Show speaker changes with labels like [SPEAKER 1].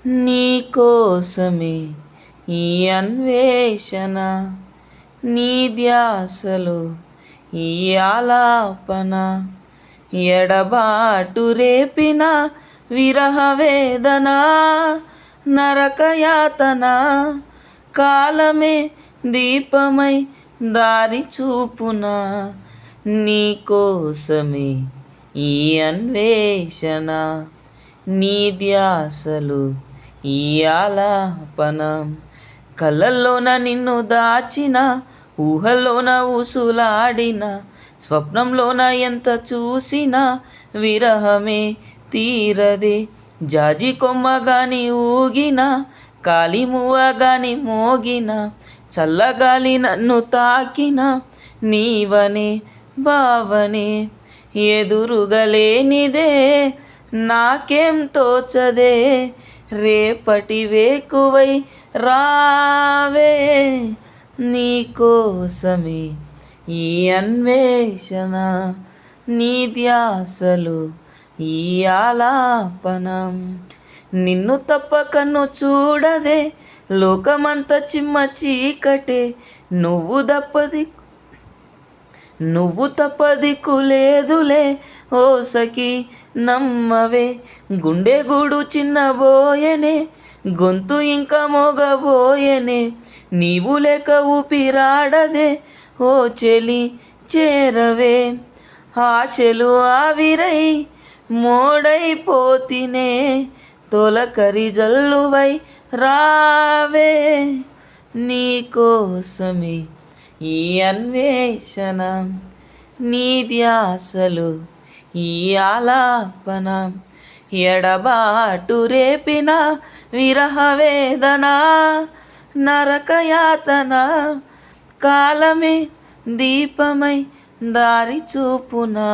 [SPEAKER 1] నీ కోసమే ఈ అన్వేషణ, నీ ధ్యాసలో ఈ ఆలాపన, ఎడబాటు రేపిన విరహ వేదన, నరకయాతన, కాలమే దీపమై దారి చూపునా, నీ కోసమే ఈ అన్వేషణ, నీ ధ్యాసలు ఈ ఆలాపన, కళ్ళల్లోన నిన్ను దాచిన, ఊహల్లోన ఊసులాడిన, స్వప్నంలోన ఎంత చూసినా విరహమే తీరదే, జాజి కొమ్మగాని ఊగిన, కాలిమువ్వగాని మోగిన, చల్లగాలి నన్ను తాకిన, నీవనే భావనే ఎదురుగలేనిదే, నాకేం తోచదే, రేపటి వేకువై రావే, నీ కోసమే ఈ అన్వేషణ, నీ ధ్యాసలు ఈ ఆలాపన, నిన్ను తప్ప కన్ను చూడదే, లోకమంత చిమ్మ చీకటే, నువ్వు తప్ప దిక్కు లేదులే, ఓ సఖి నమ్మవే, గుండె గూడు చిన్నబోయెనే, గొంతు ఇంకా మోగబోయెనే, నీవు లేక ఊపిరాడదే, ఓ చెలి చేరవే, ఆశలు ఆవిరై మోడైపోతినే, తొలకరి జల్లువై రావే, నీ కోసమే ఈ అన్వేషణ, నీ ధ్యాసలు ఈ ఆలాపన, ఎడబాటు రేపిన విరహ వేదన, నరకయాతన, కాలమే దీపమై దారి చూపునా.